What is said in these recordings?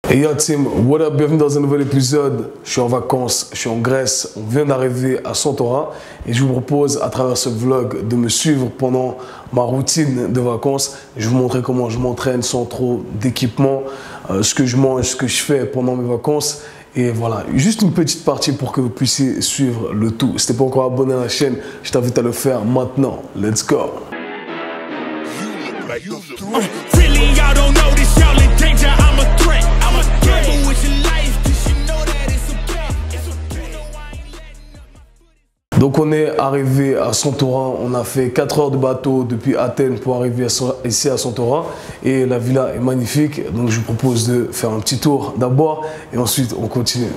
Hey yo team, what up, bienvenue dans un nouvel épisode. Je suis en vacances, je suis en Grèce, on vient d'arriver à Santorin et je vous propose à travers ce vlog de me suivre pendant ma routine de vacances. Je vais vous montrer comment je m'entraîne sans trop d'équipement, ce que je mange, ce que je fais pendant mes vacances. Et voilà, juste une petite partie pour que vous puissiez suivre le tout. Si t'es pas encore abonné à la chaîne, je t'invite à le faire maintenant. Let's go! Donc on est arrivé à Santorin, on a fait 4 heures de bateau depuis Athènes pour arriver ici à Santorin et la villa est magnifique, donc je vous propose de faire un petit tour d'abord et ensuite on continue.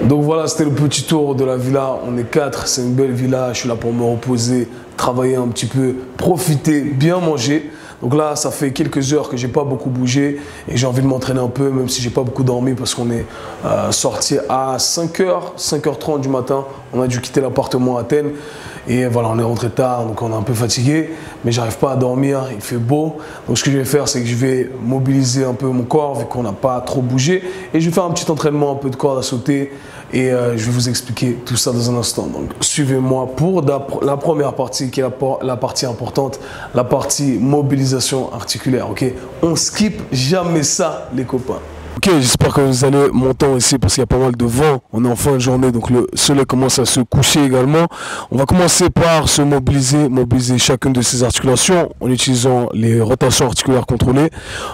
Donc voilà, c'était le petit tour de la villa. On est 4, c'est une belle villa. Je suis là pour me reposer, travailler un petit peu, profiter, bien manger. Donc là, ça fait quelques heures que j'ai pas beaucoup bougé et j'ai envie de m'entraîner un peu, même si j'ai pas beaucoup dormi parce qu'on est sorti à 5h30 du matin. On a dû quitter l'appartement à Athènes et voilà, on est rentré tard, donc on est un peu fatigué, mais j'arrive pas à dormir, il fait beau. Donc ce que je vais faire, c'est que je vais mobiliser un peu mon corps vu qu'on n'a pas trop bougé et je vais faire un petit entraînement, un peu de corde à sauter et je vais vous expliquer tout ça dans un instant. Donc suivez-moi pour la première partie qui est la partie importante, la partie mobilisation articulaire, ok? On skip jamais ça, les copains. Ok, j'espère que vous allez monter ici parce qu'il y a pas mal de vent. On est en fin de journée, donc le soleil commence à se coucher également. On va commencer par se mobiliser chacune de ces articulations en utilisant les rotations articulaires contrôlées.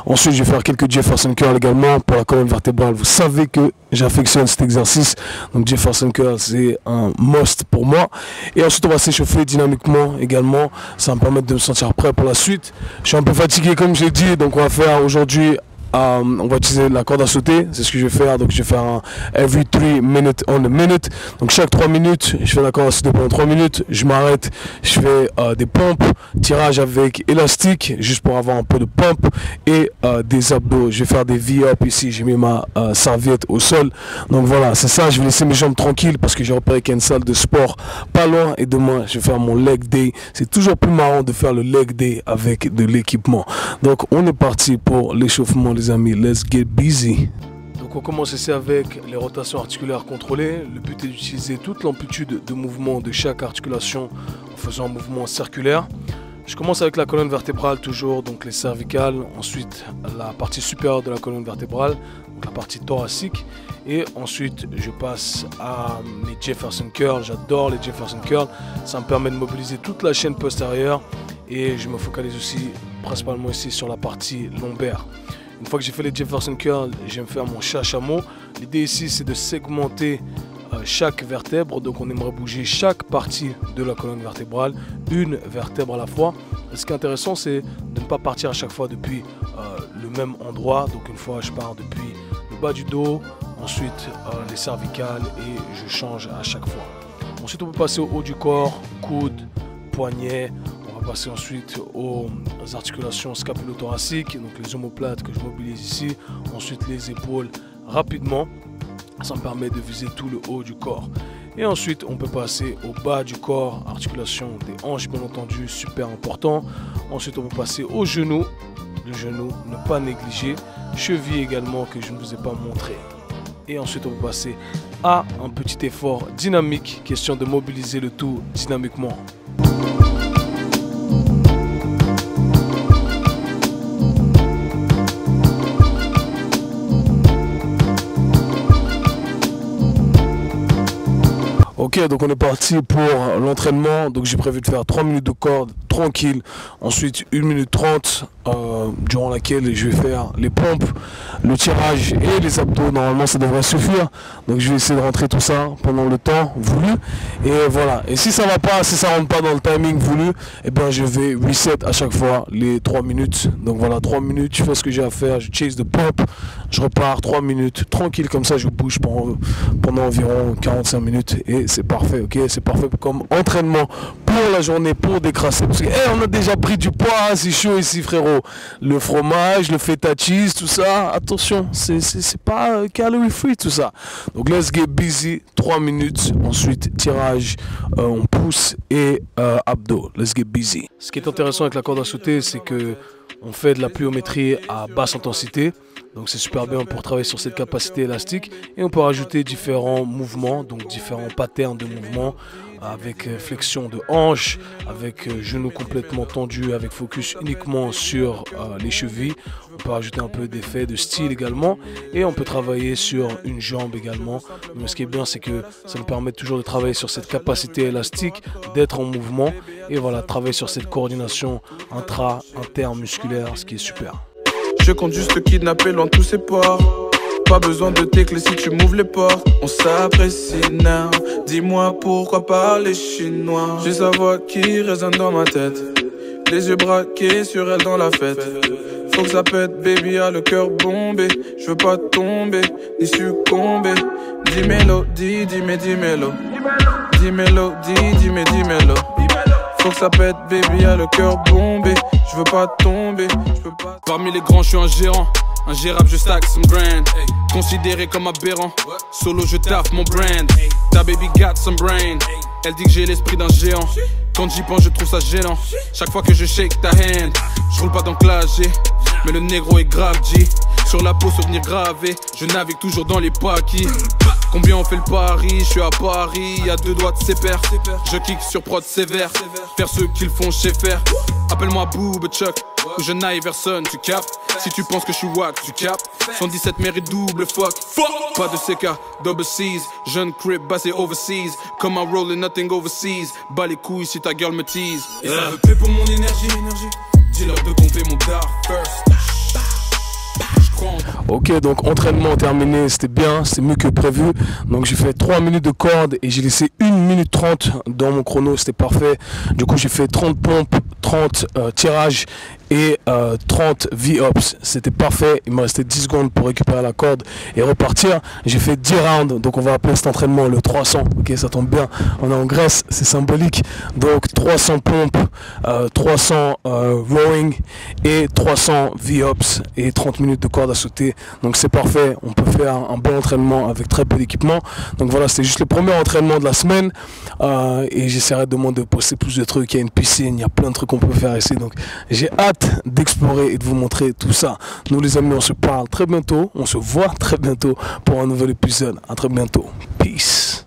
Ensuite, je vais faire quelques Jefferson curl également pour la colonne vertébrale. Vous savez que j'affectionne cet exercice, donc Jefferson curl c'est un must pour moi. Et ensuite, on va s'échauffer dynamiquement également. Ça va me permettre de me sentir prêt pour la suite. Je suis un peu fatigué comme j'ai dit, donc on va faire aujourd'hui. On va utiliser la corde à sauter, c'est ce que je vais faire. Donc je vais faire un every 3 minutes on a minute. Donc chaque 3 minutes, je fais la corde à sauter pendant 3 minutes. Je m'arrête, je fais des pompes, tirage avec élastique, juste pour avoir un peu de pompe et des abdos. Je vais faire des V-up ici, j'ai mis ma serviette au sol. Donc voilà, c'est ça, je vais laisser mes jambes tranquilles parce que j'ai repéré qu'il y a une salle de sport pas loin. Et demain, je vais faire mon leg day. C'est toujours plus marrant de faire le leg day avec de l'équipement. Donc on est parti pour l'échauffement. Les amis, let's get busy. Donc on commence ici avec les rotations articulaires contrôlées. Le but est d'utiliser toute l'amplitude de mouvement de chaque articulation en faisant un mouvement circulaire. Je commence avec la colonne vertébrale toujours, donc les cervicales, ensuite la partie supérieure de la colonne vertébrale, donc la partie thoracique, et ensuite je passe à mes Jefferson curl. J'adore les Jefferson curl, ça me permet de mobiliser toute la chaîne postérieure et je me focalise aussi principalement ici sur la partie lombaire. Une fois que j'ai fait les Jefferson curl, j'aime faire mon chat chameau. L'idée ici, c'est de segmenter chaque vertèbre. Donc on aimerait bouger chaque partie de la colonne vertébrale, une vertèbre à la fois. Et ce qui est intéressant, c'est de ne pas partir à chaque fois depuis le même endroit. Donc une fois, je pars depuis le bas du dos, ensuite les cervicales et je change à chaque fois. Ensuite, on peut passer au haut du corps, coude, poignet. On va passer ensuite aux articulations scapulo-thoraciques, donc les omoplates que je mobilise ici. Ensuite les épaules rapidement. Ça me permet de viser tout le haut du corps. Et ensuite, on peut passer au bas du corps, articulation des hanches, bien entendu, super important. Ensuite, on peut passer au genou. Le genou, ne pas négliger. Cheville également, que je ne vous ai pas montré. Et ensuite, on peut passer à un petit effort dynamique, question de mobiliser le tout dynamiquement. Ok, donc on est parti pour l'entraînement. Donc j'ai prévu de faire 3 minutes de corde tranquille. Ensuite 1 minute 30 durant laquelle je vais faire les pompes, le tirage et les abdos. Normalement ça devrait suffire. Donc je vais essayer de rentrer tout ça pendant le temps voulu. Et voilà. Et si ça va pas, si ça rentre pas dans le timing voulu, eh bien je vais reset à chaque fois les 3 minutes. Donc voilà, 3 minutes, je fais ce que j'ai à faire, je chase de pompe, je repars 3 minutes tranquille comme ça, je bouge pendant environ 45 minutes et c'est parfait, ok, c'est parfait comme entraînement pour la journée, pour décrasser, parce que on a déjà pris du poids, hein, c'est chaud ici frérot, le fromage, le feta cheese, tout ça, attention, c'est pas calorie free tout ça, donc let's get busy, 3 minutes, ensuite tirage, on pousse et abdos, let's get busy. Ce qui est intéressant avec la corde à sauter, c'est que on fait de la pliométrie à basse intensité. Donc c'est super bien pour travailler sur cette capacité élastique. Et on peut rajouter différents mouvements, donc différents patterns de mouvements avec flexion de hanche, avec genoux complètement tendus, avec focus uniquement sur les chevilles. On peut rajouter un peu d'effet de style également. Et on peut travailler sur une jambe également. Mais ce qui est bien, c'est que ça nous permet toujours de travailler sur cette capacité élastique, d'être en mouvement. Et voilà, travailler sur cette coordination intra-intermusculaire, ce qui est super. Je compte juste kidnapper loin tous ces ports. Pas besoin de tes clés si tu m'ouvres les portes. On s'apprécie now. Dis-moi pourquoi parler chinois. J'ai sa voix qui résonne dans ma tête. Les yeux braqués sur elle dans la fête. Faut que ça pète, baby, a le cœur bombé. Je veux pas tomber, ni succomber. Dis mélodie, dis-mélo. Dis mélodie, dis-mélo. Faut que ça pète, baby, a le cœur bombé. Je veux pas tomber, je peux pas. Parmi les grands, je suis un gérant. Ingérable, je stack some grand. Considéré comme aberrant. Solo, je taffe mon brand. Ta baby got some brain. Elle dit que j'ai l'esprit d'un géant. Quand j'y pense, je trouve ça gênant. Chaque fois que je shake ta hand, je roule pas dans classe G. Mais le négro est grave G. Sur la peau, souvenir gravé. Je navigue toujours dans les paquis. Combien on fait le pari, je suis à Paris, y'a 2 doigts de ses pairs. Je kick sur prod sévère, faire ce qu'ils font chez faire. Appelle-moi Boob Chuck, ou je n'aille personne, tu capes. Si tu penses que je suis wack, tu capes. 117 mérite double fuck. Pas de CK, double C's. Jeune crib basé overseas. Comme un roll nothing overseas. Bas les couilles si ta girl me tease. Et ça veut payer pour mon énergie. Dis-leur de compter mon dar first. Ok, donc entraînement terminé, c'était bien, c'est mieux que prévu. Donc j'ai fait 3 minutes de corde et j'ai laissé 1 minute 30 dans mon chrono, c'était parfait. Du coup j'ai fait 30 pompes, 30 tirages et 30 V-ups, c'était parfait. Il me restait 10 secondes pour récupérer la corde et repartir. J'ai fait 10 rounds, donc on va appeler cet entraînement le 300. Ok, ça tombe bien, on est en Grèce, c'est symbolique. Donc 300 pompes, 300 rowing et 300 V-ups et 30 minutes de corde à sauter. Donc c'est parfait, on peut faire un bon entraînement avec très peu d'équipement. Donc voilà, c'était juste le premier entraînement de la semaine et j'essaierai demain de poster plus de trucs. Il y a une piscine, il y a plein de trucs qu'on peut faire ici. Donc j'ai hâte d'explorer et de vous montrer tout ça. Nous les amis, on se parle très bientôt, on se voit très bientôt pour un nouvel épisode. À très bientôt. Peace.